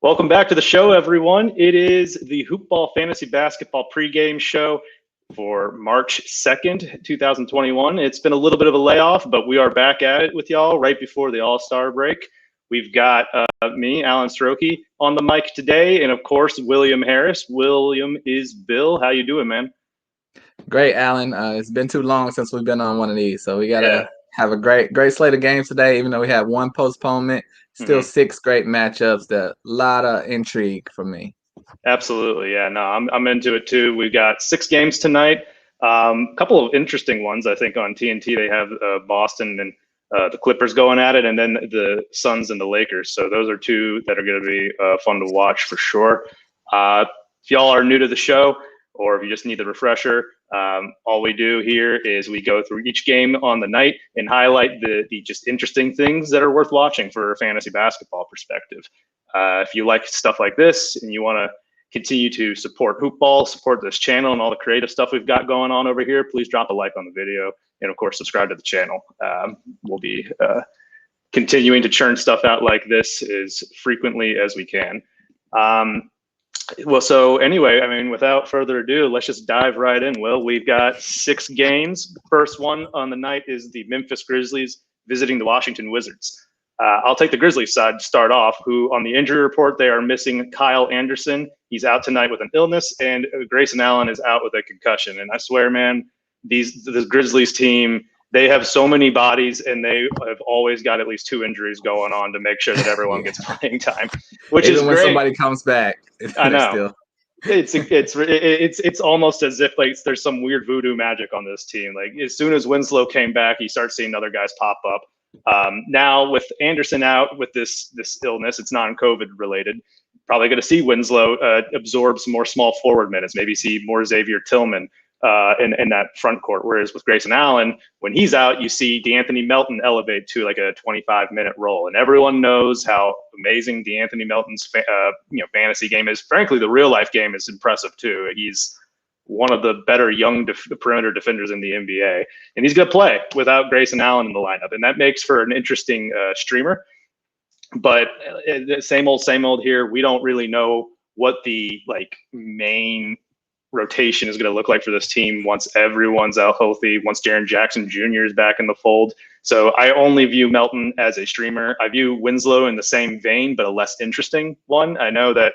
Welcome back to the show, everyone. It is the Hoopball Fantasy Basketball pregame show for March 2nd, 2021. It's been a little bit of a layoff, but we are back at it with y'all right before the All-Star break. We've got me, Alan Strokey, on the mic today, and of course, William Harris. William is Bill. How you doing, man? Great, Alan. It's been too long since we've been on one of these, so we gotta have a great slate of games today. Even though we had one postponement, still 6 great matchups. A lot of intrigue for me. Absolutely, yeah. No, I'm into it too. We've got 6 games tonight. A couple of interesting ones, I think, on TNT. They have Boston and the Clippers going at it, and then the Suns and the Lakers. So those are 2 that are going to be fun to watch for sure. If y'all are new to the show, or if you just need the refresher, all we do here is we go through each game on the night and highlight the just interesting things that are worth watching for a fantasy basketball perspective. If you like stuff like this and you want to continue to support Hoopball, support this channel and all the creative stuff we've got going on over here, please drop a like on the video and, of course, subscribe to the channel. We'll be continuing to churn stuff out like this as frequently as we can. Well, so anyway, I mean, without further ado, let's just dive right in. Well, we've got 6 games. The first one on the night is the Memphis Grizzlies visiting the Washington Wizards. I'll take the Grizzlies side to start off, who on the injury report, they are missing Kyle Anderson. He's out tonight with an illness, and Grayson Allen is out with a concussion. And I swear, man, this Grizzlies team, they have so many bodies, and they have always got at least 2 injuries going on to make sure that everyone gets playing time, which Even is when great. Somebody comes back. I know. It's almost as if like there's some weird voodoo magic on this team. Like as soon as Winslow came back, you start seeing other guys pop up. Now with Anderson out with this illness, it's non-COVID related. Probably going to see Winslow absorb some more small forward minutes. Maybe see more Xavier Tillman in that front court. Whereas with Grayson Allen, when he's out, you see DeAnthony Melton elevate to like a 25-minute role, and everyone knows how amazing DeAnthony Melton's fantasy game is. Frankly, the real life game is impressive too. He's one of the better young perimeter defenders in the NBA, and he's going to play without Grayson Allen in the lineup, and that makes for an interesting streamer. But same old here. We don't really know what the main rotation is going to look like for this team once everyone's out healthy, once Jaren Jackson Jr. is back in the fold. So I only view Melton as a streamer. I view Winslow in the same vein, but a less interesting one. I know that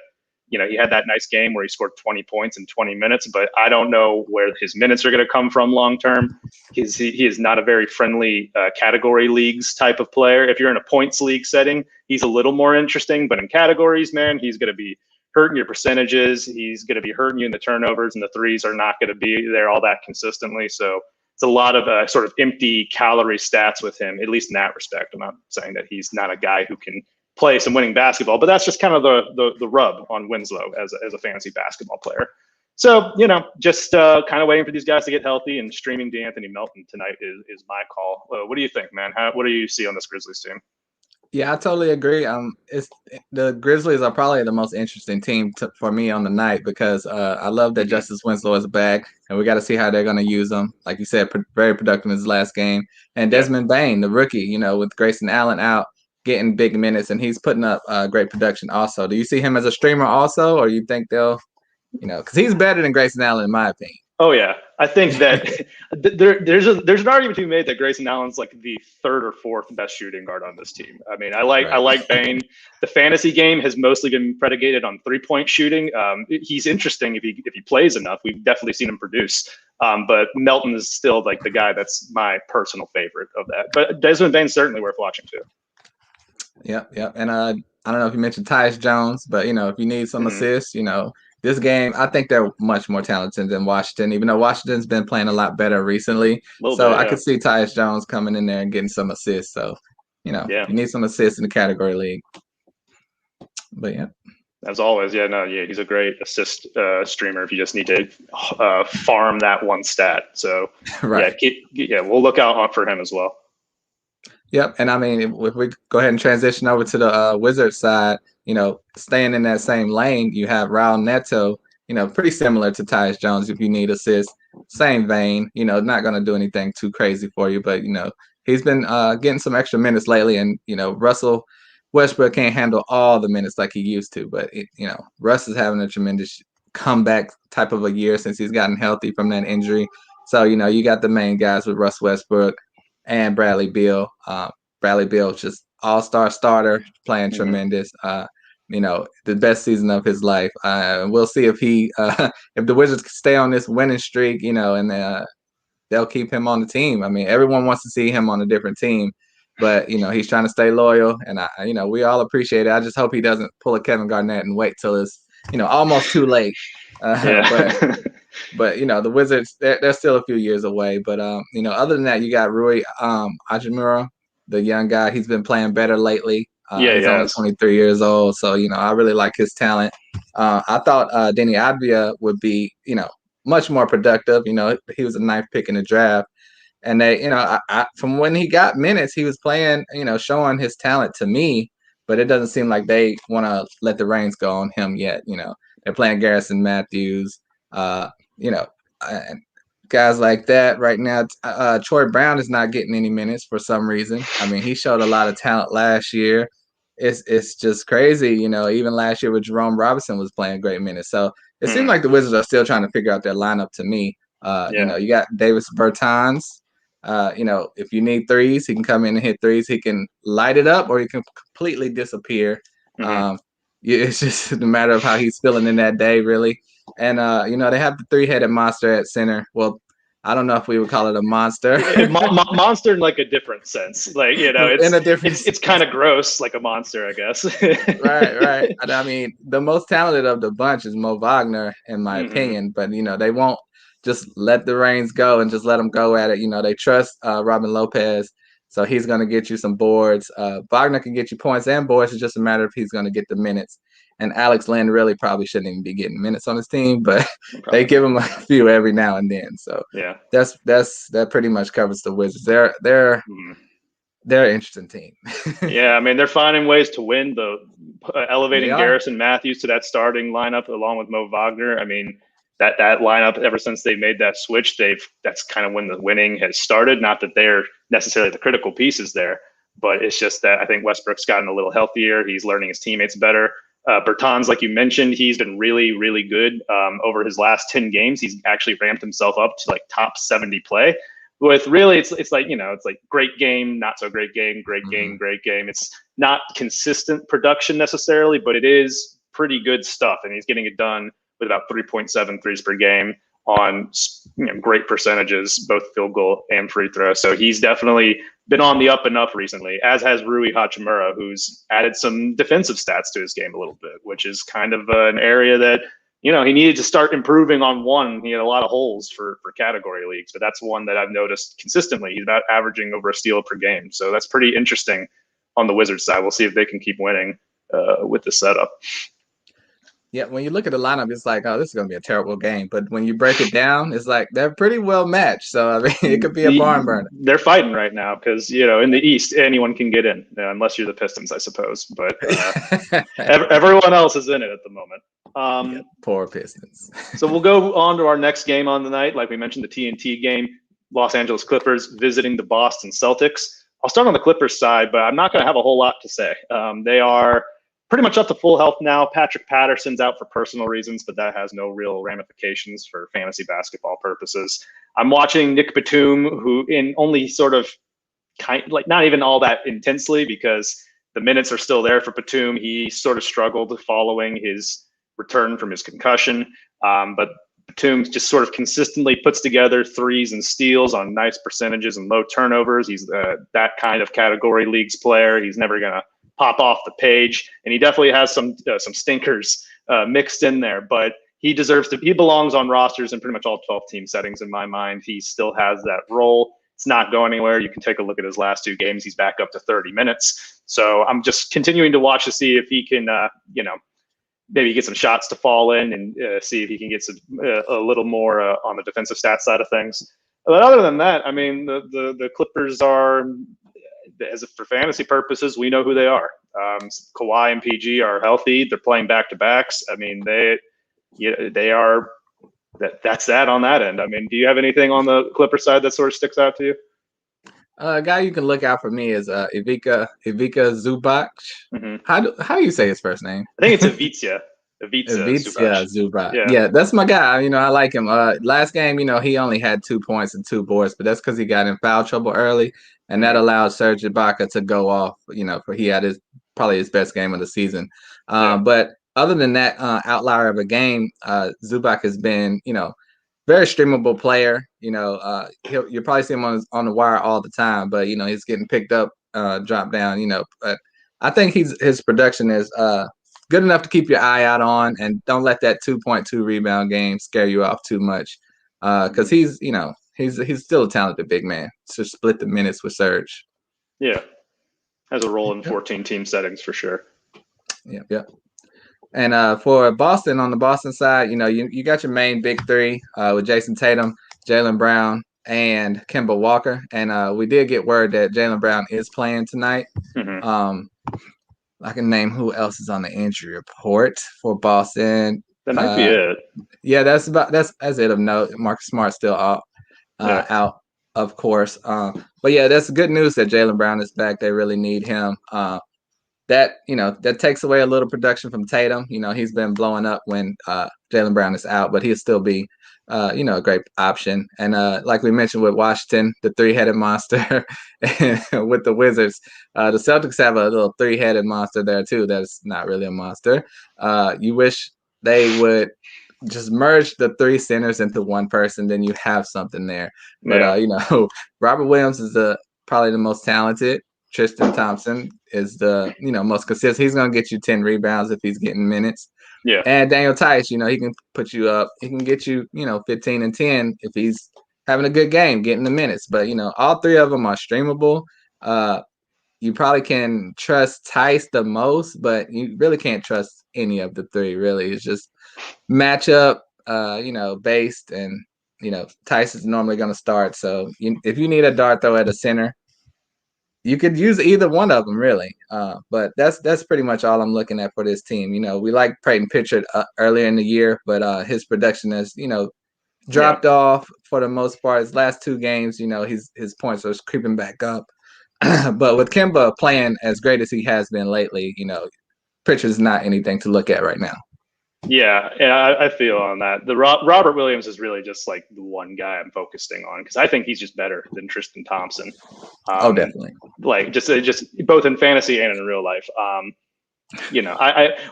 he had that nice game where he scored 20 points in 20 minutes, but I don't know where his minutes are going to come from long term. He is not a very friendly category leagues type of player. If you're in a points league setting, he's a little more interesting, but in categories, man, he's going to be hurting your percentages. He's going to be hurting you in the turnovers, and the threes are not going to be there all that consistently. So it's a lot of sort of empty calorie stats with him, at least in that respect. I'm not saying that he's not a guy who can play some winning basketball, but that's just kind of the rub on Winslow as a fantasy basketball player. So, just kind of waiting for these guys to get healthy, and streaming DeAnthony Melton tonight is my call. What do you think, man? What do you see on this Grizzlies team? Yeah, I totally agree. The Grizzlies are probably the most interesting team for me on the night because I love that Justice Winslow is back, and we got to see how they're going to use him. Like you said, very productive in his last game. And Desmond Bane, the rookie, with Grayson Allen out, getting big minutes, and he's putting up great production also. Do you see him as a streamer also, or you think they'll, because he's better than Grayson Allen in my opinion? Oh yeah, I think that there's an argument to be made that Grayson Allen's like the 3rd or 4th best shooting guard on this team. I mean, I like Bane. The fantasy game has mostly been predicated on 3-point shooting. He's interesting if he plays enough. We've definitely seen him produce. But Melton is still like the guy that's my personal favorite of that. But Desmond Bane's certainly worth watching too. Yep. And I don't know if you mentioned Tyus Jones, but if you need some assists, this game, I think they're much more talented than Washington, even though Washington's been playing a lot better recently. I could see Tyus Jones coming in there and getting some assists. So, you need some assists in the category league. But yeah. As always, he's a great assist streamer if you just need to farm that one stat. So, right. We'll look out for him as well. Yep, and I mean, if we go ahead and transition over to the Wizards side, staying in that same lane, you have Raul Neto, pretty similar to Tyus Jones if you need assists. Same vein, not going to do anything too crazy for you, but, he's been getting some extra minutes lately, and, Russell Westbrook can't handle all the minutes like he used to. But Russ is having a tremendous comeback type of a year since he's gotten healthy from that injury. So you got the main guys with Russ Westbrook and Bradley Beal. Bradley Beal just all-star starter, playing tremendous. The best season of his life. We'll see if if the Wizards stay on this winning streak, and they'll keep him on the team. I mean, everyone wants to see him on a different team, but he's trying to stay loyal, and we all appreciate it. I just hope he doesn't pull a Kevin Garnett and wait till it's almost too late. But the Wizards, they're still a few years away. But other than that, you got Rui Hachimura, the young guy. He's been playing better lately. He's only 23 years old, so I really like his talent. I thought Denny Advia would be much more productive. He was a ninth pick in the draft, and they from when he got minutes, he was playing, showing his talent to me. But it doesn't seem like they want to let the reins go on him yet. They're playing Garrison Matthews, and guys like that right now. Troy Brown is not getting any minutes for some reason. I mean, he showed a lot of talent last year. It's just crazy, even last year with Jerome Robinson was playing great minutes. So it seems like the Wizards are still trying to figure out their lineup to me. You got Davis Bertans. If you need threes, he can come in and hit threes. He can light it up or he can completely disappear. It's just a matter of how he's feeling in that day, really. And, they have the three-headed monster at center. Well, I don't know if we would call it a monster. Monster in like a different sense. Like, it's kind of gross, like a monster, I guess. Right. I mean, the most talented of the bunch is Mo Wagner, in my opinion. But, they won't just let the reins go and just let them go at it. They trust Robin Lopez. So he's going to get you some boards. Wagner can get you points and boards. It's just a matter of he's going to get the minutes. And Alex Len really probably shouldn't even be getting minutes on his team, but they give him a few every now and then. So that pretty much covers the Wizards. They're an interesting team. Yeah, I mean, they're finding ways to win. Elevating Garrison Matthews to that starting lineup along with Mo Wagner. I mean, that lineup, ever since they made that switch, that's kind of when the winning has started. Not that they're necessarily the critical pieces there, but it's just that I think Westbrook's gotten a little healthier. He's learning his teammates better. Bertans, like you mentioned, he's been really, really good over his last 10 games. He's actually ramped himself up to like top 70 play. With really, it's like it's like great game, not so great game, great game, great game. It's not consistent production necessarily, but it is pretty good stuff, and he's getting it done with about 3.7 threes per game on great percentages, both field goal and free throw. So he's definitely been on the up and up recently, as has Rui Hachimura, who's added some defensive stats to his game a little bit, which is kind of an area that, he needed to start improving on. One, he had a lot of holes for category leagues, but that's one that I've noticed consistently. He's about averaging over a steal per game. So that's pretty interesting on the Wizards side. We'll see if they can keep winning with the setup. Yeah, when you look at the lineup, it's like, oh, this is going to be a terrible game. But when you break it down, it's like they're pretty well matched. So, I mean, it could be a barn burner. They're fighting right now because, in the East, anyone can get in, unless you're the Pistons, I suppose. But everyone else is in it at the moment. Poor Pistons. So we'll go on to our next game on the night. Like we mentioned, the TNT game, Los Angeles Clippers visiting the Boston Celtics. I'll start on the Clippers side, but I'm not going to have a whole lot to say. They are pretty much up to full health now. Patrick Patterson's out for personal reasons, but that has no real ramifications for fantasy basketball purposes. I'm watching Nick Batum, who in only sort of not even all that intensely, because the minutes are still there for Batum. He sort of struggled following his return from his concussion, but Batum just sort of consistently puts together threes and steals on nice percentages and low turnovers. He's that kind of category leagues player. He's never going to pop off the page, and he definitely has some stinkers mixed in there, but he belongs on rosters in pretty much all 12 team settings in my mind. He still has that role. It's not going anywhere. You can take a look at his last two games. He's back up to 30 minutes. So I'm just continuing to watch to see if he can, maybe get some shots to fall in and see if he can get a little more on the defensive stat side of things. But other than that, I mean, the Clippers are, for fantasy purposes, we know who they are. Kawhi and PG are healthy. They're playing back-to-backs. I mean, they are. That's that on that end. I mean, do you have anything on the Clipper side that sort of sticks out to you? A guy you can look out for me is Ivica Zubac. Hmm. How do you say his first name? I think it's Ivica. Ivica Zubac. Ivica Zubac. Yeah. Yeah, that's my guy. I like him. Last game, he only had 2 points and 2 boards, but that's because he got in foul trouble early, and that allowed Serge Ibaka to go off. For he had probably his best game of the season. But other than that outlier of a game, Zubac has been, very streamable player. You'll probably see him on the wire all the time, but he's getting picked up, dropped down. But I think his production is good enough to keep your eye out on, and don't let that 2.2 rebound game scare you off too much, because he's still a talented big man. So split the minutes with Serge. Yeah, has a role in 14 team settings for sure. Yeah. And for Boston, on the Boston side, you got your main big three with Jason Tatum, Jaylen Brown, and Kemba Walker. And we did get word that Jaylen Brown is playing tonight. Mm-hmm. I can name who else is on the injury report for Boston. That might be it. Yeah, that's it of note. Marcus Smart's still out, of course. But yeah, that's good news that Jaylen Brown is back. They really need him. That takes away a little production from Tatum. He's been blowing up when Jaylen Brown is out, but he'll still be, a great option. And like we mentioned with Washington, the 3-headed monster, and with the Wizards, the Celtics have a little 3-headed monster there too. That's not really a monster. You wish they would just merge the 3 centers into one person, then you have something there. But Robert Williams is probably the most talented. Tristan Thompson is the most consistent. He's gonna get you 10 rebounds if he's getting minutes. Yeah. And Daniel Tice, he can put you up. He can get you 15 and 10 if he's having a good game, getting the minutes. But all 3 of them are streamable. You probably can trust Tice the most, but you really can't trust any of the 3. Really, it's just matchup, based, and Tice is normally gonna start. So if you need a dart throw at a center, you could use either one of them, really. But that's pretty much all I'm looking at for this team. We like Peyton Pritchard earlier in the year, but his production has, dropped off for the most part. His last 2 games, his points are creeping back up. But with Kemba playing as great as he has been lately, Pritchard's not anything to look at right now. Yeah, I feel on that. The Robert Williams is really just like the one guy I'm focusing on because I think he's just better than Tristan Thompson. Definitely. Like just both in fantasy and in real life.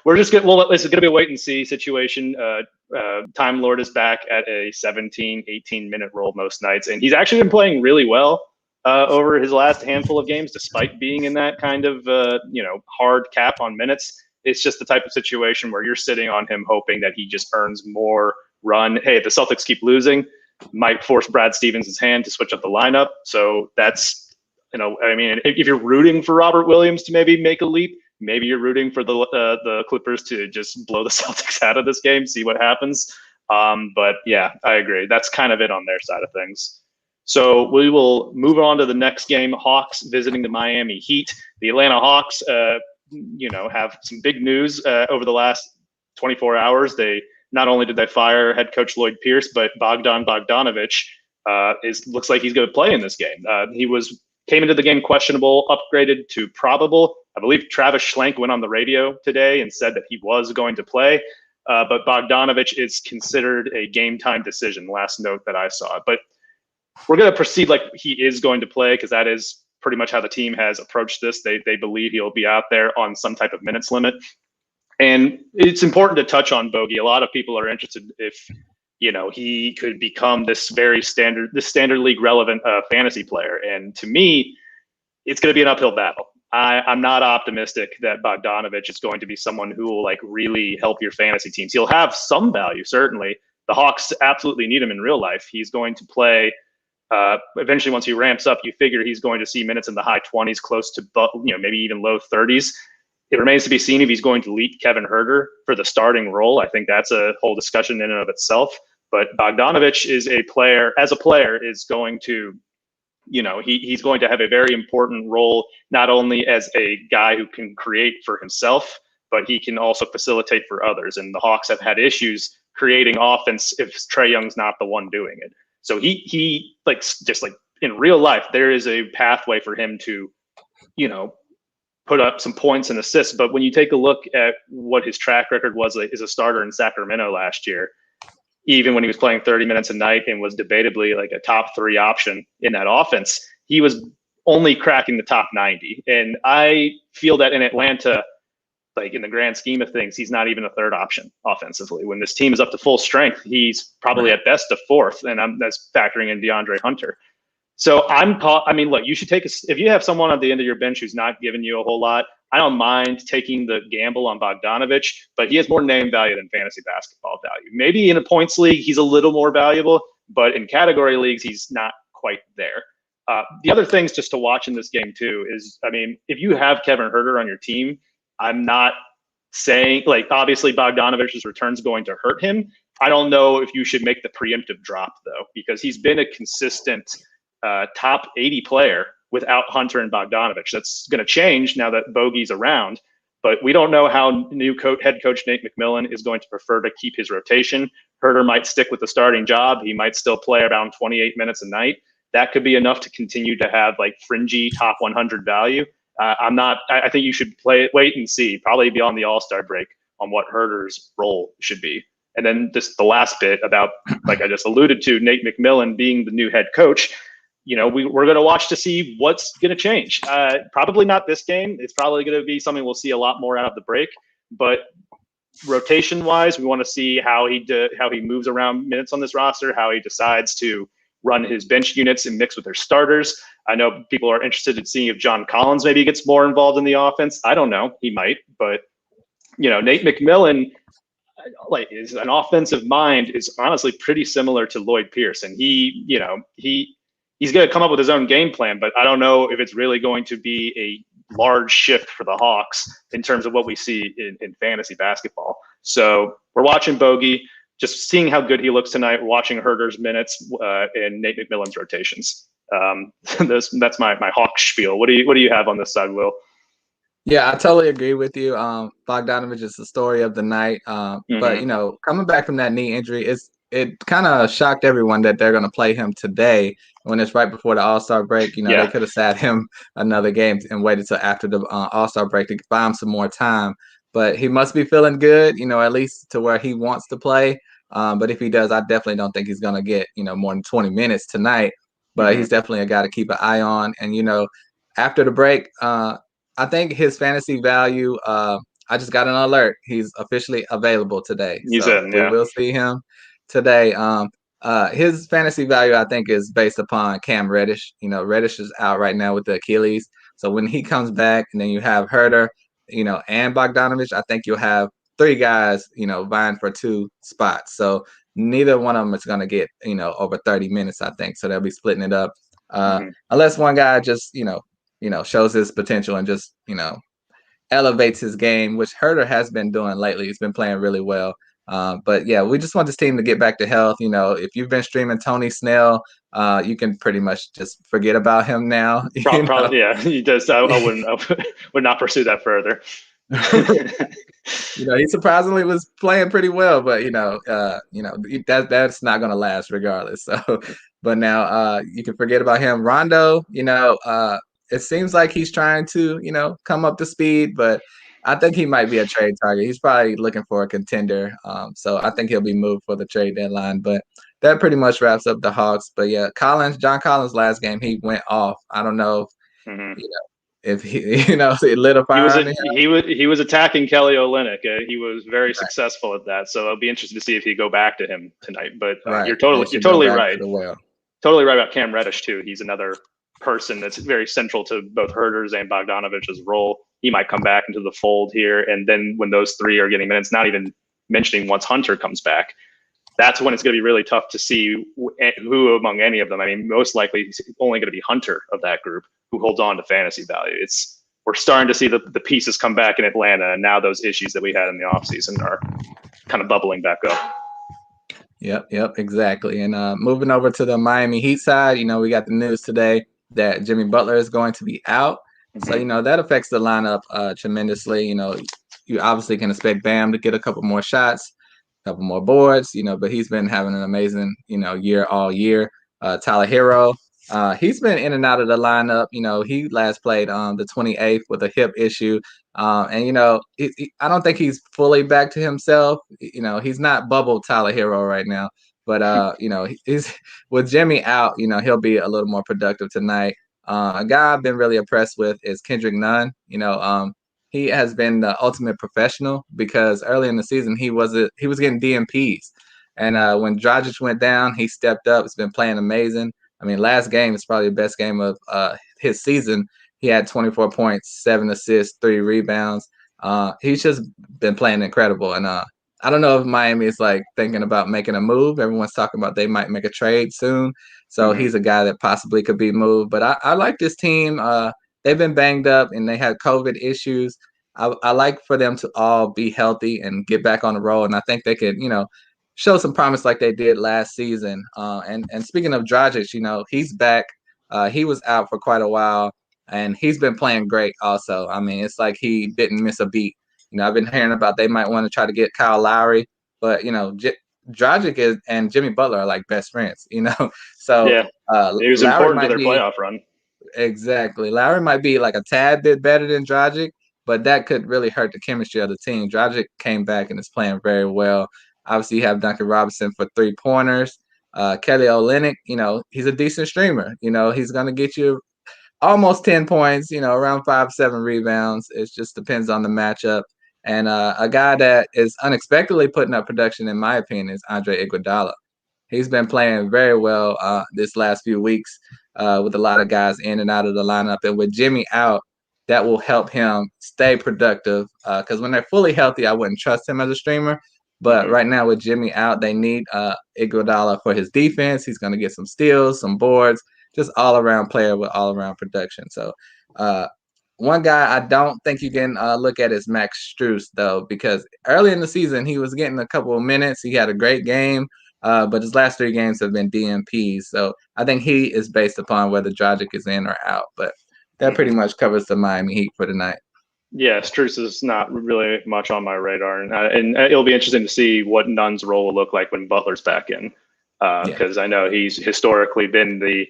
We're just it's going to be a wait and see situation. Time Lord is back at a 17, 18-minute role most nights, and he's actually been playing really well over his last handful of games, despite being in that kind of hard cap on minutes. It's just the type of situation where you're sitting on him hoping that he just earns more run. Hey, if the Celtics keep losing, might force Brad Stevens' hand to switch up the lineup. So that's, if you're rooting for Robert Williams to maybe make a leap, maybe you're rooting for the Clippers to just blow the Celtics out of this game, see what happens. But yeah, I agree. That's kind of it on their side of things. So we will move on to the next game. Hawks visiting the Miami Heat. The Atlanta Hawks, have some big news over the last 24 hours. They not only did they fire head coach Lloyd Pierce, but Bogdanovic looks like he's going to play in this game. He came into the game questionable, upgraded to probable. I believe Travis Schlenk went on the radio today and said that he was going to play, but Bogdanovic is considered a game time decision. Last note that I saw, but we're going to proceed like he is going to play because that is pretty much how the team has approached this. They believe he'll be out there on some type of minutes limit. And it's important to touch on Bogey. A lot of people are interested if, he could become this standard league relevant fantasy player. And to me, it's going to be an uphill battle. I'm not optimistic that Bogdanovic is going to be someone who will really help your fantasy teams. He'll have some value, certainly. The Hawks absolutely need him in real life. He's going to play eventually, once he ramps up, you figure he's going to see minutes in the high 20s, close to maybe even low 30s. It remains to be seen if he's going to lead Kevin Huerter for the starting role. I think that's a whole discussion in and of itself. But Bogdanovic is is going to, he's going to have a very important role, not only as a guy who can create for himself, but he can also facilitate for others. And the Hawks have had issues creating offense if Trae Young's not the one doing it. So he in real life, there is a pathway for him to, put up some points and assists. But when you take a look at what his track record was as a starter in Sacramento last year, even when he was playing 30 minutes a night and was debatably like a top 3 option in that offense, he was only cracking the top 90. And I feel that in Atlanta, like in the grand scheme of things, he's not even a 3rd option offensively. When this team is up to full strength, he's probably at best a 4th, and that's factoring in DeAndre Hunter. So look, you should if you have someone at the end of your bench who's not giving you a whole lot, I don't mind taking the gamble on Bogdanovic, but he has more name value than fantasy basketball value. Maybe in a points league, he's a little more valuable, but in category leagues, he's not quite there. The other things just to watch in this game too is, if you have Kevin Huerter on your team, I'm not saying, obviously Bogdanovic's return is going to hurt him. I don't know if you should make the preemptive drop though, because he's been a consistent top 80 player without Hunter and Bogdanovic. That's going to change now that Bogey's around, but we don't know how new head coach Nate McMillan is going to prefer to keep his rotation. Huerter might stick with the starting job. He might still play around 28 minutes a night. That could be enough to continue to have fringy top 100 value. I think you should wait and see, probably beyond the All-Star break, on what Huerter's role should be. And then just the last bit about, like I just alluded to, Nate McMillan being the new head coach. We're going to watch to see what's going to change. Probably not this game. It's probably going to be something we'll see a lot more out of the break. But rotation-wise, we want to see how he moves around minutes on this roster, how he decides to run his bench units and mix with their starters. I know people are interested in seeing if John Collins maybe gets more involved in the offense. I don't know. He might. But, Nate McMillan, is an offensive mind, is honestly pretty similar to Lloyd Pierce. And he's going to come up with his own game plan, but I don't know if it's really going to be a large shift for the Hawks in terms of what we see in fantasy basketball. So we're watching Bogey, just seeing how good he looks tonight, watching Huerter's minutes and Nate McMillan's rotations. That's my Hawks spiel. What do you have on this side, Will? Yeah, I totally agree with you. Bogdanovic is the story of the night. But, coming back from that knee injury, it kind of shocked everyone that they're going to play him today when it's right before the All-Star break. They could have sat him another game and waited till after the All-Star break to buy him some more time. But he must be feeling good, at least to where he wants to play. But if he does, I definitely don't think he's going to get, more than 20 minutes tonight. But he's definitely a guy to keep an eye on. And, after the break, I think his fantasy value, I just got an alert. He's officially available today. He's in, yeah. We will see him today. His fantasy value, I think, is based upon Cam Reddish. Reddish is out right now with the Achilles. So when he comes back and then you have Huerter, and Bogdanovic, I think you'll have 3 guys, vying for 2 spots. So neither one of them is going to get, over 30 minutes, I think. So they'll be splitting it up. Unless one guy just, shows his potential and just, elevates his game, which Huerter has been doing lately. He's been playing really well. But yeah, we just want this team to get back to health. If you've been streaming Tony Snell, you can pretty much just forget about him now. Probably, yeah. He does. I would not pursue that further. He surprisingly was playing pretty well, but that's not going to last regardless. So, but now you can forget about him. Rondo, it seems like he's trying to, come up to speed, but I think he might be a trade target. He's probably looking for a contender. So I think he'll be moved for the trade deadline. But that pretty much wraps up the Hawks. But yeah, John Collins last game, he went off. I don't know if he, it lit a fire. He was attacking Kelly Olynyk. He was very successful at that. So it'll be interesting to see if he go back to him tonight. But you're totally right. Totally right about Cam Reddish too. He's another person that's very central to both Huerter's and Bogdanovic's role. He might come back into the fold here, and then when those 3 are getting minutes, not even mentioning once Hunter comes back, that's when it's going to be really tough to see who among any of them. Most likely it's only going to be Hunter of that group who holds on to fantasy value. We're starting to see the pieces come back in Atlanta, and now those issues that we had in the offseason are kind of bubbling back up. Yep, exactly. And moving over to the Miami Heat side, we got the news today that Jimmy Butler is going to be out. So, that affects the lineup tremendously. You obviously can expect Bam to get a couple more shots, a couple more boards, but he's been having an amazing, year all year. Tyler Hero, He's been in and out of the lineup. He last played the 28th with a hip issue. And I don't think he's fully back to himself. He's not bubble Tyler Hero right now. But he's with Jimmy out. He'll be a little more productive tonight. A guy I've been really impressed with is Kendrick Nunn. He has been the ultimate professional because early in the season he was getting DMPs, and when Dragic went down, he stepped up. He's been playing amazing. I mean, last game is probably the best game of his season. He had 24 points, 7 assists, 3 rebounds. He's just been playing incredible. And I don't know if Miami is like thinking about making a move. Everyone's talking about they might make a trade soon. So he's a guy that possibly could be moved. But I like this team. They've been banged up and they had COVID issues. I like for them to all be healthy and get back on the road. And I think they could, show some promise like they did last season. And speaking of Dragic, he's back. He was out for quite a while, and he's been playing great also. I mean, it's like he didn't miss a beat. I've been hearing about they might want to try to get Kyle Lowry, but, Dragic and Jimmy Butler are like best friends, So yeah, it was Lowry important to their playoff run. Exactly. Lowry might be like a tad bit better than Dragic, but that could really hurt the chemistry of the team. Dragic came back and is playing very well. Obviously, you have Duncan Robinson for 3-pointers. Kelly Olynyk, he's a decent streamer. He's going to get you almost 10 points, around 5-7 rebounds. It just depends on the matchup. And a guy that is unexpectedly putting up production, in my opinion, is Andre Iguodala. He's been playing very well this last few weeks with a lot of guys in and out of the lineup. And with Jimmy out, that will help him stay productive because when they're fully healthy, I wouldn't trust him as a streamer. But right now with Jimmy out, they need Iguodala for his defense. He's going to get some steals, some boards, just all-around player with all-around production. So one guy I don't think you can look at is Max Strus, though, because early in the season, he was getting a couple of minutes. He had a great game, but his last 3 games have been DMPs. So I think he is based upon whether Dragic is in or out. But that pretty much covers the Miami Heat for tonight. Yeah, Strus is not really much on my radar, and it'll be interesting to see what Nunn's role will look like when Butler's back in, because I know he's historically been the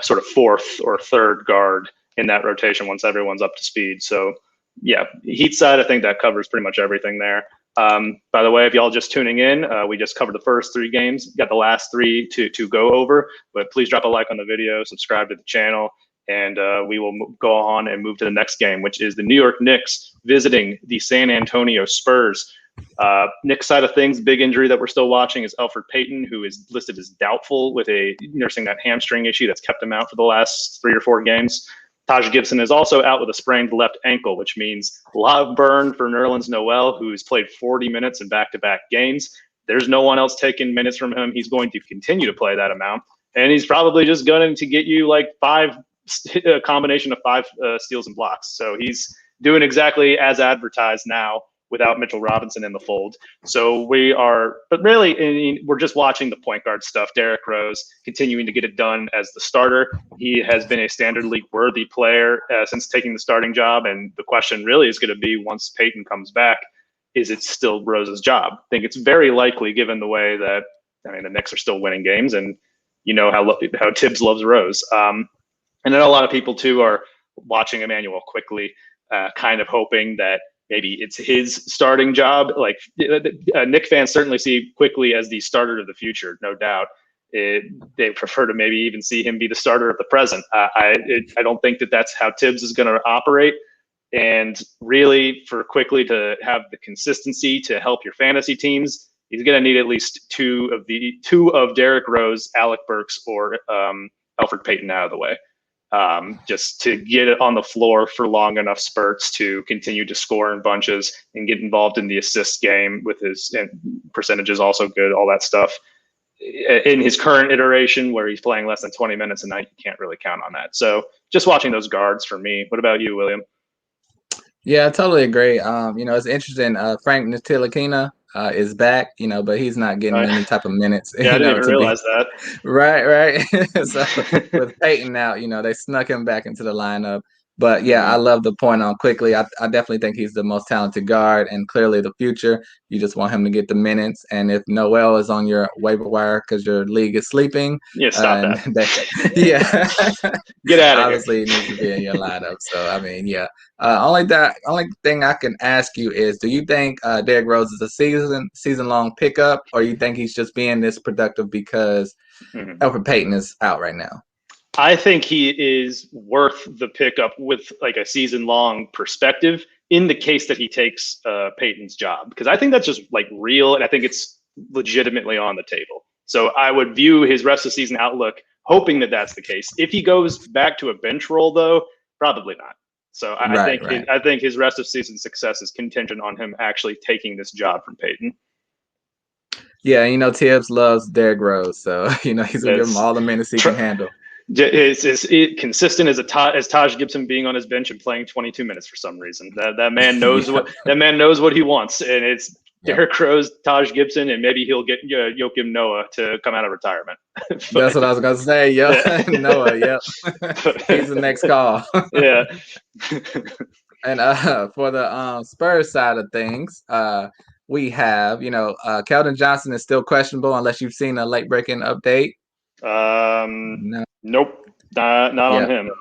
sort of 4th or 3rd guard in that rotation once everyone's up to speed. So, yeah, Heat side, I think that covers pretty much everything there. By the way, if y'all just tuning in, we just covered the first 3 games, got the last 3 to go over, but please drop a like on the video, subscribe to the channel. And we will go on and move to the next game, which is the New York Knicks visiting the San Antonio Spurs. Knicks side of things, big injury that we're still watching is Elfrid Payton, who is listed as doubtful with nursing that hamstring issue that's kept him out for the last 3 or 4 games. Taj Gibson is also out with a sprained left ankle, which means a lot of burn for Nerlens Noel, who's played 40 minutes in back-to-back games. There's no one else taking minutes from him. He's going to continue to play that amount. And he's probably just going to get you like a combination of 5 steals and blocks. So he's doing exactly as advertised now without Mitchell Robinson in the fold. So but really, we're just watching the point guard stuff. Derrick Rose continuing to get it done as the starter. He has been a standard league worthy player since taking the starting job. And the question really is going to be, once Payton comes back, is it still Rose's job? I think it's very likely, given the way that, the Knicks are still winning games, and how Tibbs loves Rose. And then a lot of people, too, are watching Emmanuel Quickley, kind of hoping that maybe it's his starting job. Like, Knicks fans certainly see Quickley as the starter of the future, no doubt. They prefer to maybe even see him be the starter of the present. I don't think that that's how Tibbs is going to operate. And really, for Quickley to have the consistency to help your fantasy teams, he's going to need at least two of Derrick Rose, Alec Burks, or Elfrid Payton out of the way. Just to get it on the floor for long enough spurts to continue to score in bunches and get involved in the assist game with his percentages also good, all that stuff. In his current iteration where he's playing less than 20 minutes a night, you can't really count on that. So just watching those guards for me. What about you, William? Yeah, I totally agree. It's interesting. Frank Ntilikina is back, but he's not getting any type of minutes. Yeah, I didn't even realize that. Right. So with Peyton out, they snuck him back into the lineup. But yeah, I love the point on quickly. I definitely think he's the most talented guard and clearly the future. You just want him to get the minutes. And if Noel is on your waiver wire because your league is sleeping, Yeah, stop that. yeah, Get out of obviously here. he needs to be in your lineup. So I mean, yeah. Only thing I can ask you is, do you think Derrick Rose is a season long pickup, or you think he's just being this productive because Elfrid Payton is out right now? I think he is worth the pickup with like a season-long perspective in the case that he takes Peyton's job, because I think that's just like real, and I think it's legitimately on the table. So I would view his rest of season outlook hoping that that's the case. If he goes back to a bench role, though, probably not. So I think his rest of season success is contingent on him actually taking this job from Peyton. Yeah, Tibbs loves Derrick Rose, so he's gonna give him all the minutes he can handle. Is consistent as Taj Gibson being on his bench and playing 22 minutes for some reason. That man knows what he wants, and it's Derrick Rose, Taj Gibson, and maybe he'll get Joakim Noah to come out of retirement. That's what I was gonna say. Yeah. Noah. Yep. He's the next call. Yeah. And for the Spurs side of things, we have Kelvin Johnson is still questionable unless you've seen a late breaking update. No. Nope, not on him.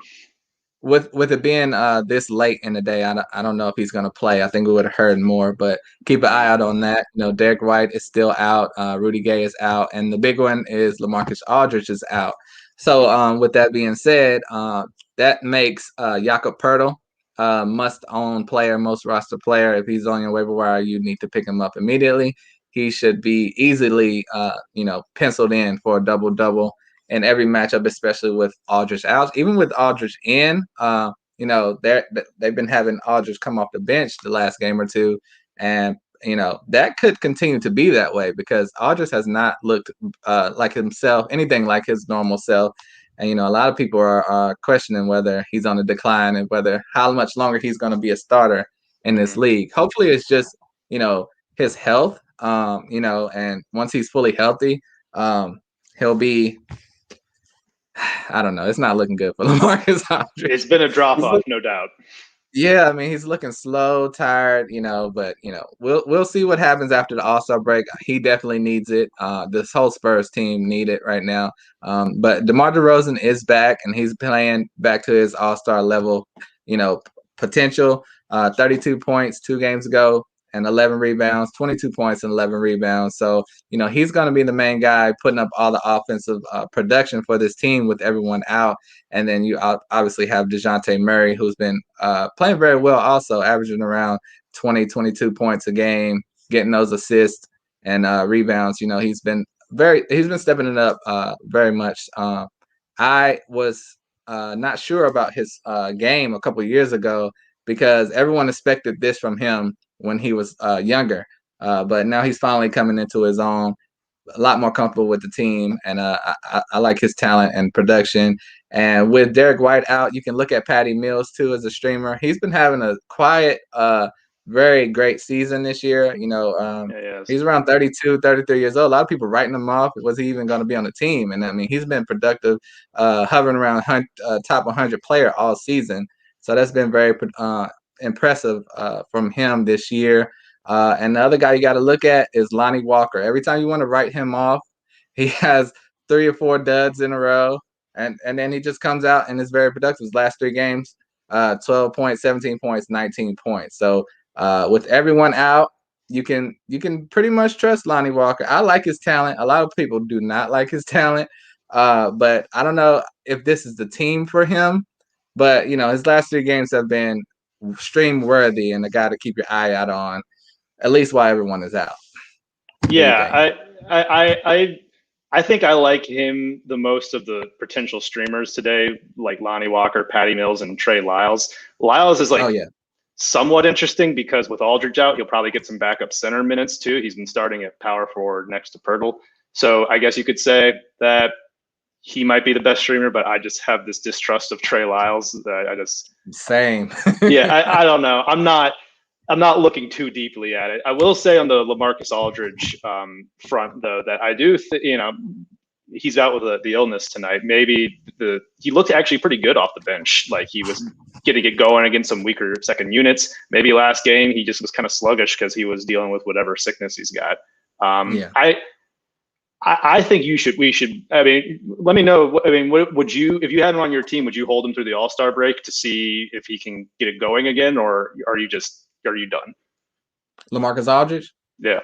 With it being this late in the day, I don't know if he's going to play. I think we would have heard more, but keep an eye out on that. Derek White is still out. Rudy Gay is out, and the big one is LaMarcus Aldridge is out. So with that being said, that makes Jakob Poeltl must-own player, most roster player. If he's on your waiver wire, you need to pick him up immediately. He should be easily, penciled in for a double-double in every matchup, especially with Aldridge out. Even with Aldridge in, they've been having Aldridge come off the bench the last game or two, and that could continue to be that way because Aldridge has not looked like himself, anything like his normal self. And a lot of people are questioning whether he's on a decline and how much longer he's going to be a starter in this league. Hopefully, it's just his health, and once he's fully healthy, he'll be. I don't know. It's not looking good for LaMarcus Aldridge. It's been a drop-off, no doubt. Yeah, I mean, he's looking slow, tired, but we'll see what happens after the All-Star break. He definitely needs it. This whole Spurs team need it right now. But DeMar DeRozan is back, and he's playing back to his All-Star level, potential. 32 points 2 games ago and 11 rebounds, 22 points and 11 rebounds. So, he's going to be the main guy putting up all the offensive production for this team with everyone out. And then you obviously have Dejante Murray, who's been playing very well also, averaging around 20, 22 points a game, getting those assists and rebounds. He's been stepping it up very much. I was not sure about his game a couple of years ago because everyone expected this from him when he was younger. But now he's finally coming into his own, a lot more comfortable with the team. And I like his talent and production. And with Derek White out, you can look at Patty Mills, too, as a streamer. He's been having a quiet, very great season this year. He's around 32, 33 years old. A lot of people writing him off. Was he even going to be on the team? And, I mean, he's been productive, hovering around top 100 player all season. So that's been very impressive from him this year. And the other guy you got to look at is Lonnie Walker. Every time you want to write him off, he has 3 or 4 duds in a row. And then he just comes out and is very productive. His last 3 games, 12 points, 17 points, 19 points. So with everyone out, you can pretty much trust Lonnie Walker. I like his talent. A lot of people do not like his talent. But I don't know if this is the team for him. But, his last 3 games have been stream worthy and a guy to keep your eye out on, at least while everyone is out. Yeah, I think I like him the most of the potential streamers today, like Lonnie Walker, Patty Mills, and Trey Lyles. Lyles is somewhat interesting because with Aldridge out, he'll probably get some backup center minutes too. He's been starting at power forward next to Poeltl. So I guess you could say that he might be the best streamer, but I just have this distrust of Trey Lyles that I just same. Yeah, I don't know. I'm not looking too deeply at it. I will say on the LaMarcus Aldridge front though that I do he's out with the illness tonight. Maybe he looked actually pretty good off the bench. Like he was getting it going against some weaker second units. Maybe last game he just was kind of sluggish because he was dealing with whatever sickness he's got. I think we should. I mean, let me know. I mean, what would you, if you had him on your team, would you hold him through the All-Star break to see if he can get it going again, or are you done? LaMarcus Aldridge? Yeah.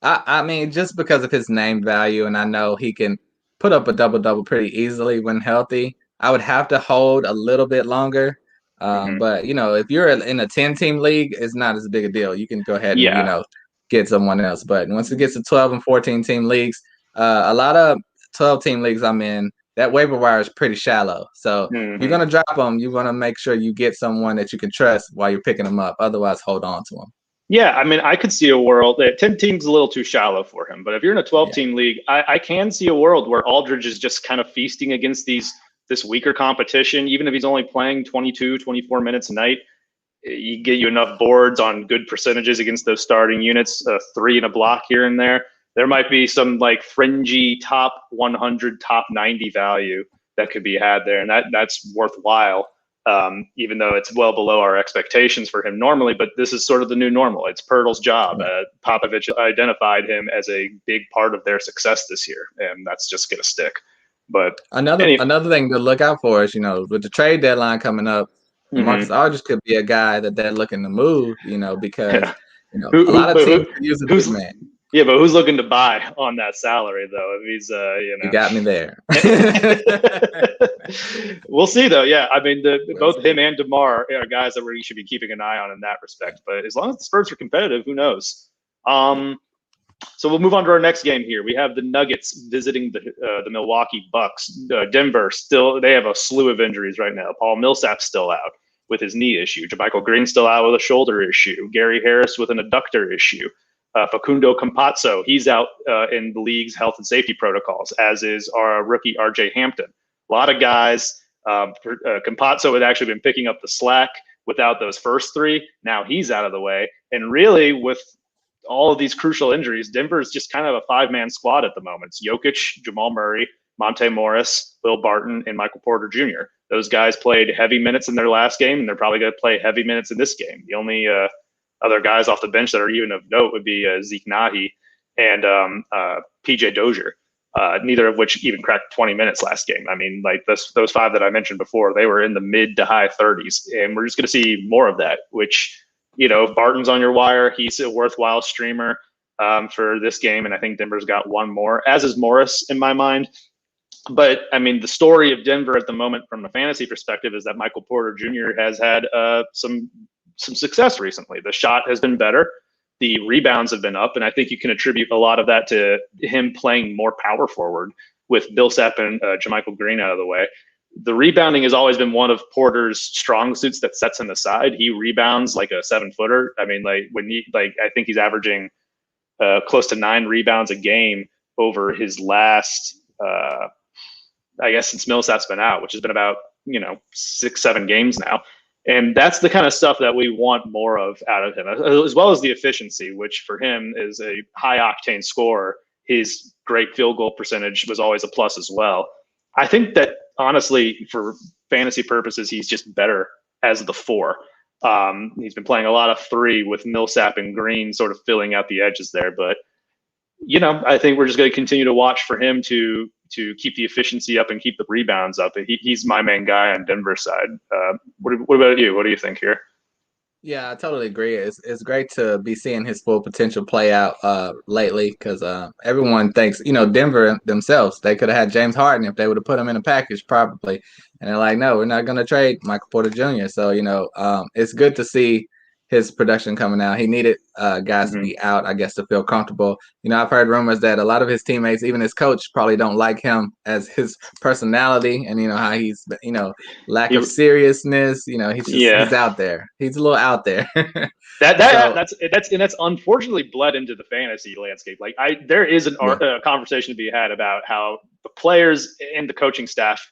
I mean, just because of his name value, and I know he can put up a double-double pretty easily when healthy, I would have to hold a little bit longer. But, if you're in a 10-team league, it's not as big a deal. You can go ahead and, get someone else. But once it gets to 12 and 14-team leagues, a lot of 12-team leagues I'm in, that waiver wire is pretty shallow. So if you're going to drop them, you want to make sure you get someone that you can trust while you're picking them up. Otherwise, hold on to them. Yeah, I mean, I could see a world that 10 teams a little too shallow for him. But if you're in a 12-team league, I can see a world where Aldridge is just kind of feasting against this weaker competition. Even if he's only playing 22, 24 minutes a night, you get you enough boards on good percentages against those starting units, 3 and a block here and there. There might be some like fringy top 100, top 90 value that could be had there, and that's worthwhile. Even though it's well below our expectations for him normally, but this is sort of the new normal. It's Pirtle's job. Popovich identified him as a big part of their success this year, and that's just going to stick. But another thing to look out for is, with the trade deadline coming up, Marcus Aldridge could be a guy that they're looking to move, because a lot of teams could use a big man. Yeah, but who's looking to buy on that salary, though? If he's, You got me there. We'll see, though. Yeah, I mean, both him and DeMar are guys that we should be keeping an eye on in that respect. But as long as the Spurs are competitive, who knows? So we'll move on to our next game here. We have the Nuggets visiting the Milwaukee Bucks. Denver they have a slew of injuries right now. Paul Millsap's still out with his knee issue. JaMychal Green's still out with a shoulder issue. Gary Harris with an adductor issue. Facundo Campazzo, he's out in the league's health and safety protocols, as is our rookie RJ Hampton. A lot of guys. Campazzo had actually been picking up the slack without those first 3. Now he's out of the way. And really, with all of these crucial injuries, Denver is just kind of a 5-man squad at the moment. It's Jokic, Jamal Murray, Monte Morris, Will Barton, and Michael Porter Jr. Those guys played heavy minutes in their last game, and they're probably going to play heavy minutes in this game. The only other guys off the bench that are even of note would be Zeke Nahi and PJ Dozier, neither of which even cracked 20 minutes last game. I mean, like those 5 that I mentioned before, they were in the mid to high 30s, and we're just going to see more of that, which, if Barton's on your wire, he's a worthwhile streamer for this game, and I think Denver's got one more, as is Morris in my mind. But, I mean, the story of Denver at the moment from a fantasy perspective is that Michael Porter Jr. has had some success recently. The shot has been better. The rebounds have been up, and I think you can attribute a lot of that to him playing more power forward with Millsap and JaMychal Green out of the way. The rebounding has always been one of Porter's strong suits that sets him aside. He rebounds like a 7-footer. I mean, I think he's averaging close to 9 rebounds a game over his last, I guess, since Millsap's been out, which has been about 6-7 games now. And that's the kind of stuff that we want more of out of him, as well as the efficiency, which for him is a high-octane scorer. His great field goal percentage was always a plus as well. I think that, honestly, for fantasy purposes, he's just better as the 4. He's been playing a lot of 3 with Millsap and Green sort of filling out the edges there. But, I think we're just going to continue to watch for him to keep the efficiency up and keep the rebounds up. He's my main guy on Denver's side. What about you? What do you think here? Yeah, I totally agree. It's great to be seeing his full potential play out lately, because everyone thinks, Denver themselves, they could have had James Harden if they would have put him in a package probably. And they're like, no, we're not going to trade Michael Porter Jr. So, it's good to see his production coming out. He needed guys to be out, I guess, to feel comfortable. I've heard rumors that a lot of his teammates, even his coach, probably don't like him as his personality, and how he's, lack of seriousness. He's out there. He's a little out there. That's unfortunately bled into the fantasy landscape. Like there is a conversation to be had about how the players and the coaching staff,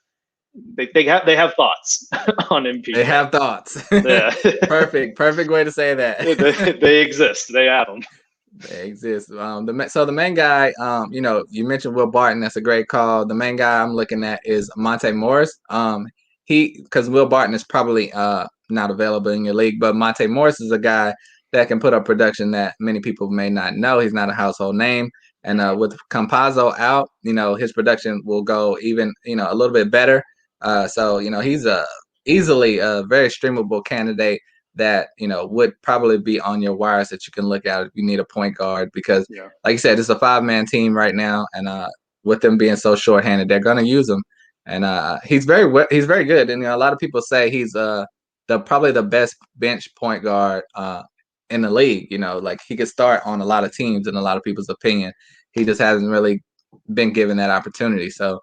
they have thoughts on MP. They have thoughts. Yeah. Perfect way to say that. They exist. They have them. They exist. So the main guy, you mentioned Will Barton. That's a great call. The main guy I'm looking at is Monte Morris. Because Will Barton is probably not available in your league, but Monte Morris is a guy that can put up production that many people may not know. He's not a household name, and with Campazzo out, his production will go even a little bit better. So he's easily a very streamable candidate that would probably be on your wires that you can look at if you need a point guard because, like you said, it's a 5-man team right now, and with them being so shorthanded, they're going to use him, and he's very good. And a lot of people say he's probably the best bench point guard in the league. Like he could start on a lot of teams in a lot of people's opinion. He just hasn't really been given that opportunity. So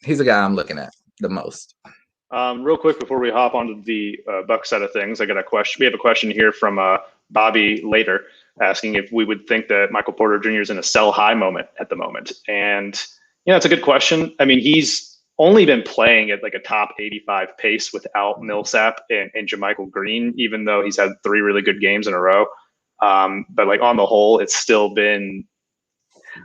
he's a guy I'm looking at the most. Real quick before we hop onto the Bucks side of things, I got a question. We have a question here from Bobby Later asking if we would think that Michael Porter Jr. is in a sell high moment at the moment. And, it's a good question. I mean, he's only been playing at like a top 85 pace without Millsap and JaMychal Green, even though he's had 3 really good games in a row. But like on the whole, it's still been,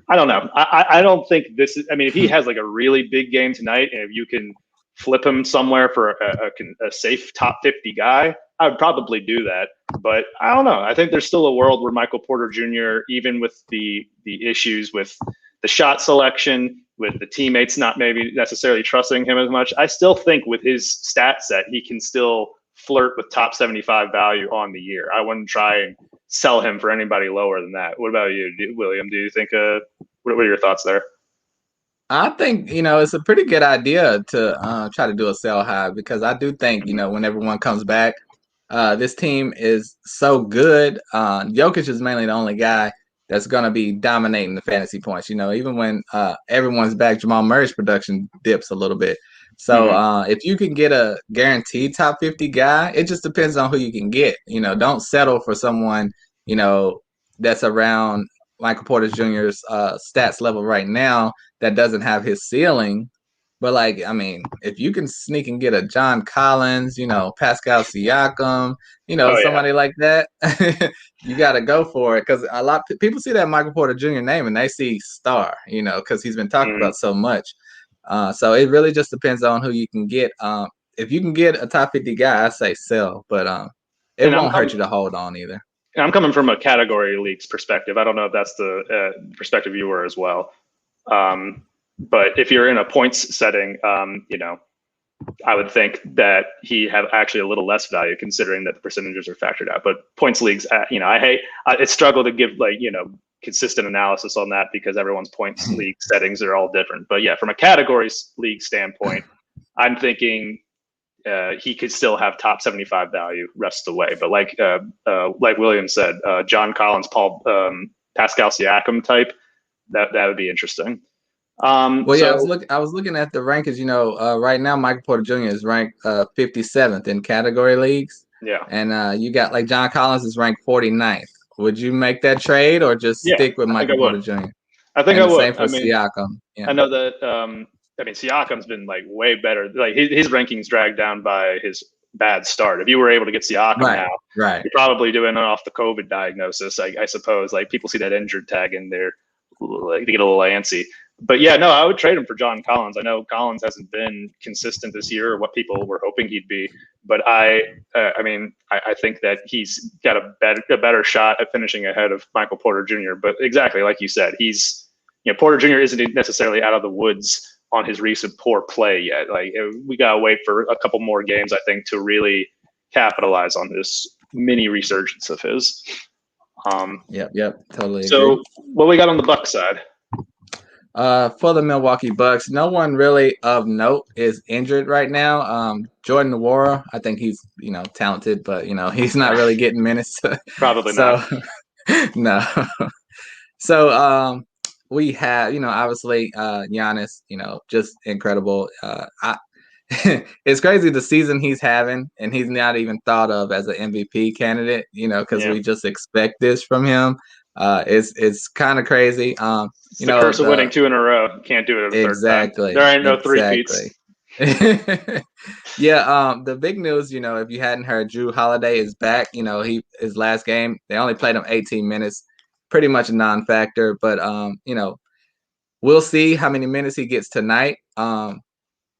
I don't know. I don't think this is, I mean, if he has like a really big game tonight and if you can flip him somewhere for a safe top 50 guy, I would probably do that. But I don't know. I think there's still a world where Michael Porter Jr., even with the issues with the shot selection, with the teammates not maybe necessarily trusting him as much, I still think with his stat set, he can still flirt with top 75 value on the year. I wouldn't try and sell him for anybody lower than that. What about you, William? Do you think, what are your thoughts there? I think, it's a pretty good idea to try to do a sell high because I do think, when everyone comes back, this team is so good. Jokic is mainly the only guy that's going to be dominating the fantasy points. Even when everyone's back, Jamal Murray's production dips a little bit. So if you can get a guaranteed top 50 guy, it just depends on who you can get. Don't settle for someone, that's around Michael Porter Jr.'s stats level right now that doesn't have his ceiling. But if you can sneak and get a John Collins, Pascal Siakam, somebody like that, you got to go for it. Because a lot of people see that Michael Porter Jr. name and they see star, because he's been talked about so much. So it really just depends on who you can get. If you can get a top 50 guy, I say sell, but it won't hurt you to hold on either. And I'm coming from a category leagues perspective. I don't know if that's the perspective you were as well. But if you're in a points setting, I would think that he have actually a little less value considering that the percentages are factored out. But points leagues, I struggle to give consistent analysis on that because everyone's points league settings are all different. But yeah, from a categories league standpoint, I'm thinking he could still have top 75 value rest of the way. But like William said, John Collins, Pascal Siakam type, that would be interesting. I was looking at the rankings. Right now Michael Porter Jr. is ranked 57th in category leagues. Yeah, and you got John Collins is ranked 49th. Would you make that trade or just stick with Michael Porter Jr.? I think I would. Same for Siakam. Yeah. I know that. Siakam's been way better. His rankings dragged down by his bad start. If you were able to get Siakam now, you're probably doing it off the COVID diagnosis. I suppose people see that injured tag in there, they get a little antsy. But yeah, no, I would trade him for John Collins. I know Collins hasn't been consistent this year, or what people were hoping he'd be. But I think that he's got a better shot at finishing ahead of Michael Porter Jr. But exactly like you said, Porter Jr. isn't necessarily out of the woods on his recent poor play yet. We gotta wait for a couple more games, I think, to really capitalize on this mini resurgence of his. Yep, totally. So agree. What we got on the Bucks side? For the Milwaukee Bucks, no one really of note is injured right now. Jordan Nwora, I think he's talented, but he's not really getting minutes. Probably not. No. So we have obviously Giannis, just incredible. It's crazy the season he's having, and he's not even thought of as an MVP candidate. Because we just expect this from him. It's kind of crazy. It's the curse of winning 2 in a row. Can't do it a third time. There ain't no 3-peats. Yeah. The big news, if you hadn't heard, Jrue Holiday is back. His last game, they only played him 18 minutes. pretty much a non-factor. But we'll see how many minutes he gets tonight.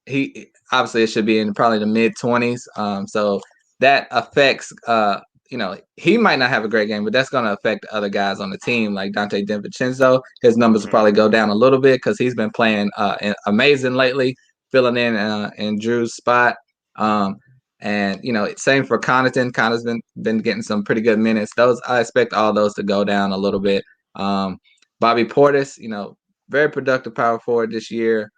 He obviously it should be in probably the mid-20s. So that affects he might not have a great game, but that's going to affect other guys on the team like Dante DiVincenzo. His numbers will probably go down a little bit because he's been playing amazing lately, filling in Drew's spot. And same for Connaughton. Connaughton's been getting some pretty good minutes. I expect all those to go down a little bit. Bobby Portis, very productive power forward this year.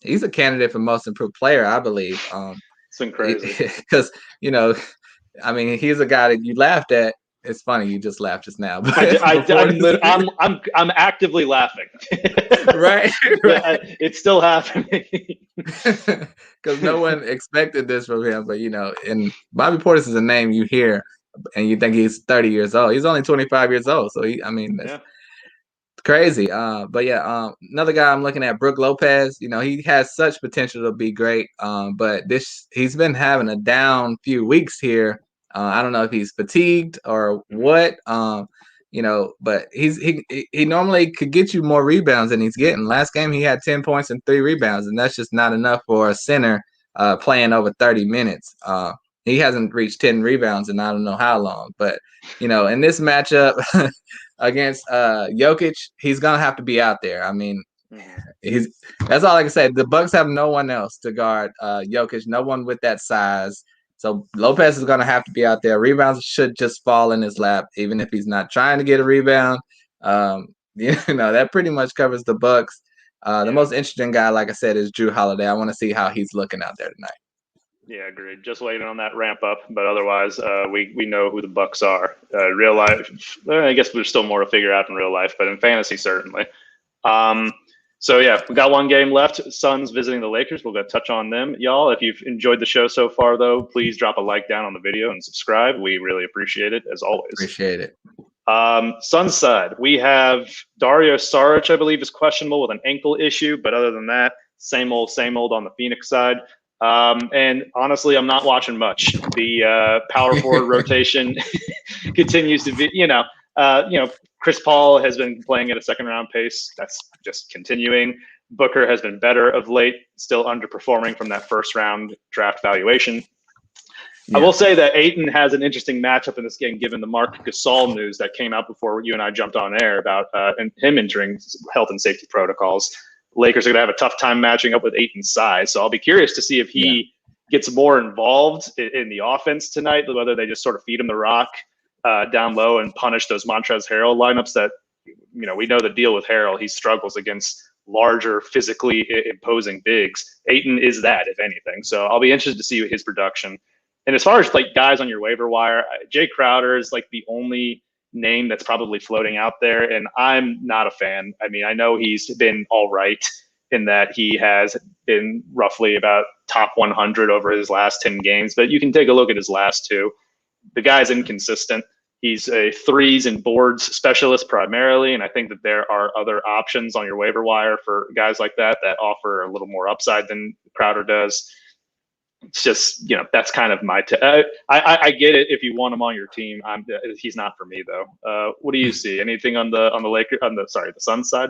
He's a candidate for most improved player, I believe. It's been crazy because he's a guy that you laughed at. It's funny you just laughed just now. But I'm actively laughing. right. It's still happening because no one expected this from him. But and Bobby Portis is a name you hear and you think he's 30 years old. He's only 25 years old. So that's crazy. But another guy I'm looking at, Brook Lopez. He has such potential to be great. But he's been having a down few weeks here. I don't know if he's fatigued or what. But he normally could get you more rebounds than he's getting. Last game he had 10 points and 3 rebounds, and that's just not enough for a center playing over 30 minutes. He hasn't reached 10 rebounds in I don't know how long. But in this matchup against Jokic, he's gonna have to be out there. That's all I can say. The Bucks have no one else to guard Jokic, no one with that size. So Lopez is gonna have to be out there. Rebounds should just fall in his lap, even if he's not trying to get a rebound. That pretty much covers the Bucks. The most interesting guy, like I said, is Jrue Holiday. I want to see how he's looking out there tonight. Yeah, agreed. Just waiting on that ramp up, but otherwise, we know who the Bucks are. Real life, I guess there's still more to figure out in real life, but in fantasy, certainly. So we got one game left. Suns visiting the Lakers. We'll go touch on them, y'all. If you've enjoyed the show so far, though, please drop a like down on the video and subscribe. We really appreciate it, as always. Appreciate it. Suns side, we have Dario Saric, I believe, is questionable with an ankle issue, but other than that, same old on the Phoenix side. And honestly, I'm not watching much. The power forward rotation continues to be, Chris Paul has been playing at a second round pace. That's just continuing. Booker has been better of late, still underperforming from that first round draft valuation. Yeah. I will say that Ayton has an interesting matchup in this game, given the Marc Gasol news that came out before you and I jumped on air about him entering health and safety protocols. Lakers are going to have a tough time matching up with Ayton's size. So I'll be curious to see if he gets more involved in the offense tonight, whether they just sort of feed him the rock down low and punish those Montrezl Harrell lineups that, we know the deal with Harrell. He struggles against larger, physically imposing bigs. Ayton is that, if anything. So I'll be interested to see his production. And as far as guys on your waiver wire, Jay Crowder is the only name that's probably floating out there, and I'm not a fan. I know he's been all right in that he has been roughly about top 100 over his last 10 games, but you can take a look at his last 2. The guy's inconsistent. He's a threes and boards specialist primarily, and I think that there are other options on your waiver wire for guys like that offer a little more upside than Crowder does. It's just, that's kind of my I get it if you want him on your team. He's not for me though. What do you see? Anything on the the Suns side?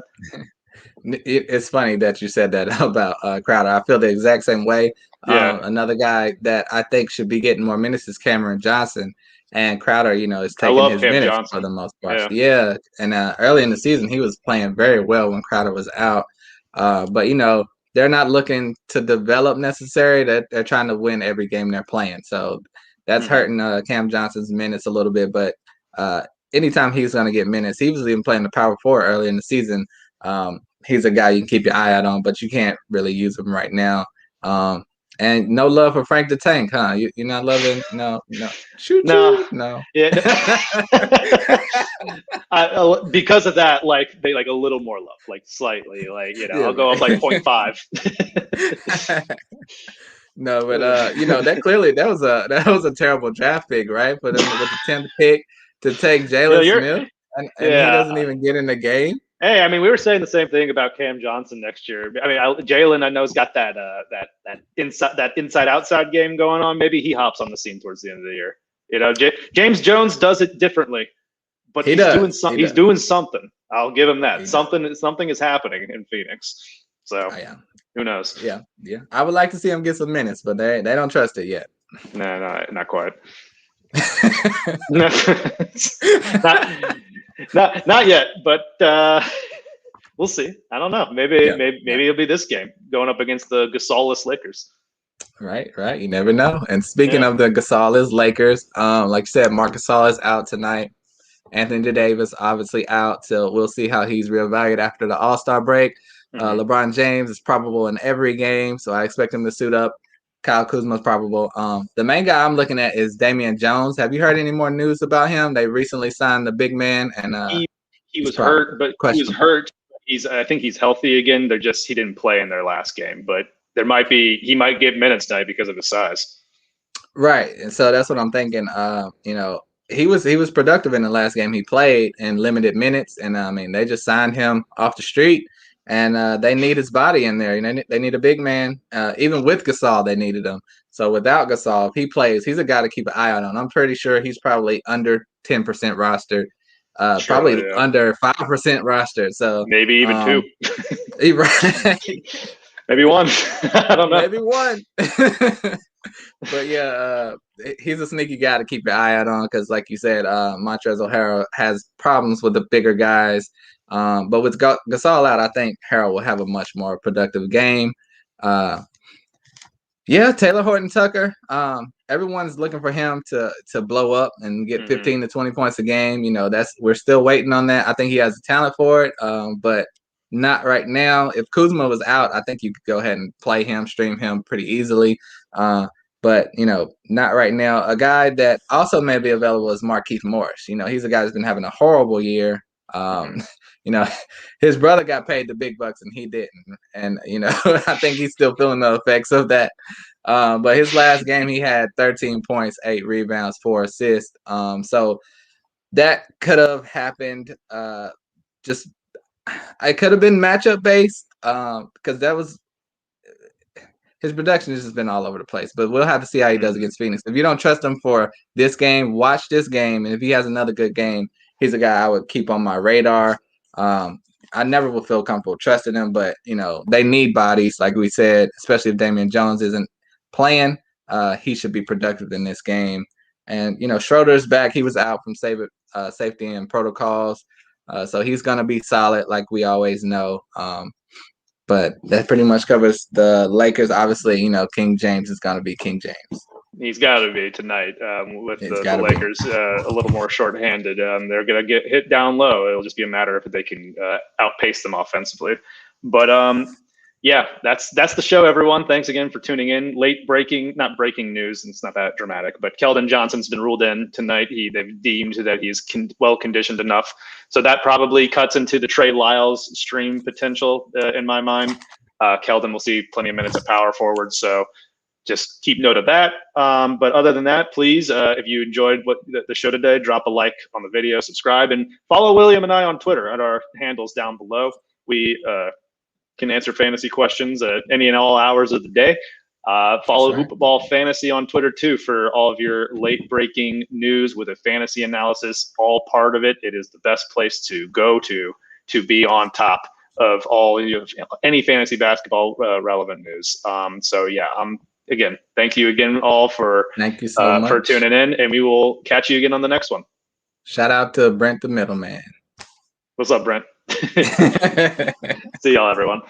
It's funny that you said that about Crowder. I feel the exact same way. Yeah. Another guy that I think should be getting more minutes is Cameron Johnson, and Crowder, is taking his minutes Johnson. For the most part. Yeah. And early in the season, he was playing very well when Crowder was out. But they're not looking to develop necessarily. That they're trying to win every game they're playing. So that's hurting Cam Johnson's minutes a little bit. But anytime he's going to get minutes, he was even playing the power forward early in the season. He's a guy you can keep your eye out on, but you can't really use him right now. And no love for Frank the Tank, huh? You're not loving? No. No. Yeah. Because of that, they a little more love, slightly, I'll go up 0.5. No, but that was a terrible draft pick, right? For them with the 10th pick to take Jalen Smith, and he doesn't even get in the game. Hey, we were saying the same thing about Cam Johnson next year. Jalen, I know, has got that inside outside game going on. Maybe he hops on the scene towards the end of the year. James Jones does it differently, but He does. He's doing something. I'll give him that. He Something is happening in Phoenix. So who knows? Yeah. I would like to see him get some minutes, but they don't trust it yet. No, not quite. not yet, but we'll see. I don't know. Maybe it'll be this game going up against the Gasol-less Lakers. Right. You never know. And speaking of the Gasol-less Lakers, like you said, Marc Gasol is out tonight. Anthony Davis obviously out, so we'll see how he's reevaluated after the All-Star break. LeBron James is probable in every game, so I expect him to suit up. Kyle Kuzma's probable. The main guy I'm looking at is Damian Jones. Have you heard any more news about him? They recently signed the big man, and he was hurt, but he was hurt. I think he's healthy again. He didn't play in their last game, but he might get minutes tonight because of his size. Right, and so that's what I'm thinking. He was productive in the last game he played in limited minutes, and they just signed him off the street, and they need his body in there. They need a big man. Even with Gasol, they needed him. So without Gasol, if he plays, he's a guy to keep an eye on. I'm pretty sure he's probably under 10% rostered, probably under 5% rostered. So maybe even 2. Right. Maybe 1. I don't know. Maybe 1. But he's a sneaky guy to keep your eye out on because, like you said, Montrezl Harrell has problems with the bigger guys. But with Gasol out, I think Harrell will have a much more productive game. Taylor Horton Tucker. Everyone's looking for him to blow up and get 15 to 20 points a game. We're still waiting on that. I think he has the talent for it, but not right now. If Kuzma was out, I think you could go ahead and play him, stream him pretty easily. But not right now. A guy that also may be available is Markieff Morris. He's a guy that's been having a horrible year. His brother got paid the big bucks and he didn't. And, I think he's still feeling the effects of that. But his last game, he had 13 points, 8 rebounds, 4 assists. So that could have happened. It could have been matchup based because that was his production has just been all over the place. But we'll have to see how he does against Phoenix. If you don't trust him for this game, watch this game. And if he has another good game, he's a guy I would keep on my radar. I never will feel comfortable trusting him, but they need bodies, like we said, especially if Damian Jones isn't playing. He should be productive in this game. And Schroeder's back. He was out from safety and protocols. So he's going to be solid like we always know. But that pretty much covers the Lakers. Obviously, King James is going to be King James. He's got to be tonight with the Lakers a little more shorthanded. They're going to get hit down low. It'll just be a matter if they can outpace them offensively. But that's the show, everyone. Thanks again for tuning in. Not breaking news. It's not that dramatic, but Keldon Johnson's been ruled in tonight. They've deemed that he's well conditioned enough. So that probably cuts into the Trey Lyles stream potential in my mind. Keldon will see plenty of minutes at power forward. So just keep note of that. But other than that, please, if you enjoyed the show today, drop a like on the video, subscribe, and follow William and I on Twitter at our handles down below. We can answer fantasy questions at any and all hours of the day. Follow Hoopball Fantasy on Twitter too for all of your late breaking news with a fantasy analysis. All part of it. It is the best place to go to be on top of all any fantasy basketball relevant news. Again, thank you again all for thank you so much for tuning in, and we will catch you again on the next one. Shout out to Brent the middleman. What's up, Brent? See y'all, everyone.